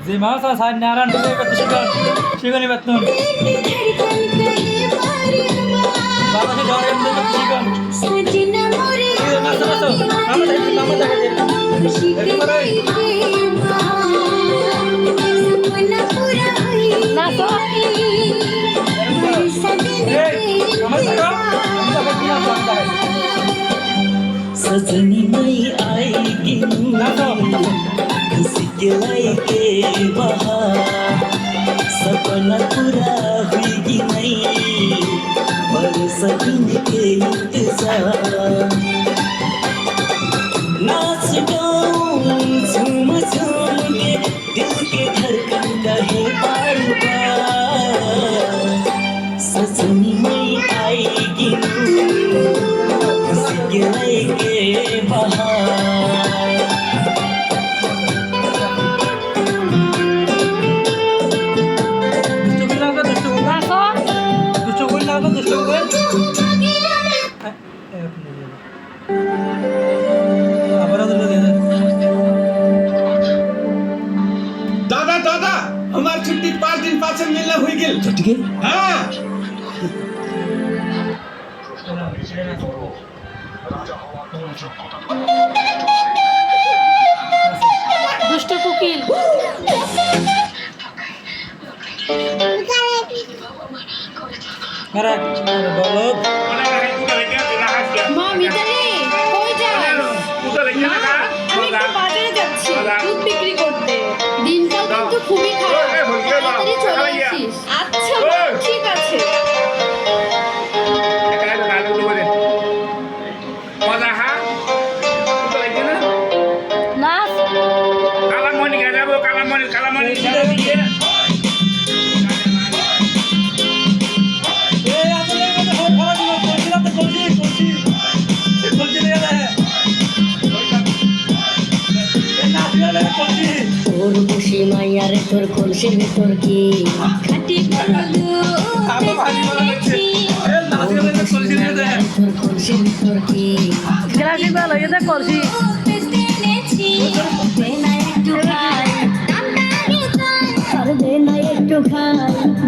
যে মাছ আছে নারায়ণ শিখনি বেতন বাতাসে ডরে শিখন सजनी नहीं आएगी किसी के लायके बहार सपना पूरा होगी नहीं पर सजन के इंतजार नाच गाऊं झूम झूम के दिल के धड़कन कहे बार बार सजनी नहीं आएगी किसी के लायके बहार दादा दादा हमार छुट्टी 5 दिन पाछे मिलना हुई गेल छुट्टी के हाँ দুষ্ট কুকিল বলদ মা মিতালি কই যাস মা আমি একটু বাজারে যাচ্ছি দুধ বিক্রি করতে দিনটাও কিন্তু খুবই খারাপ তাড়াতাড়ি চলে আসিস আচ্ছা মা, ঠিক আছে না তোর খুশি মাইয়ারে তোর কলসির ভিতর কি খাটি করলু তোর কলসির ভিতর কি গ্লাসি ভালো এটা করছি আর দে না একটু খাই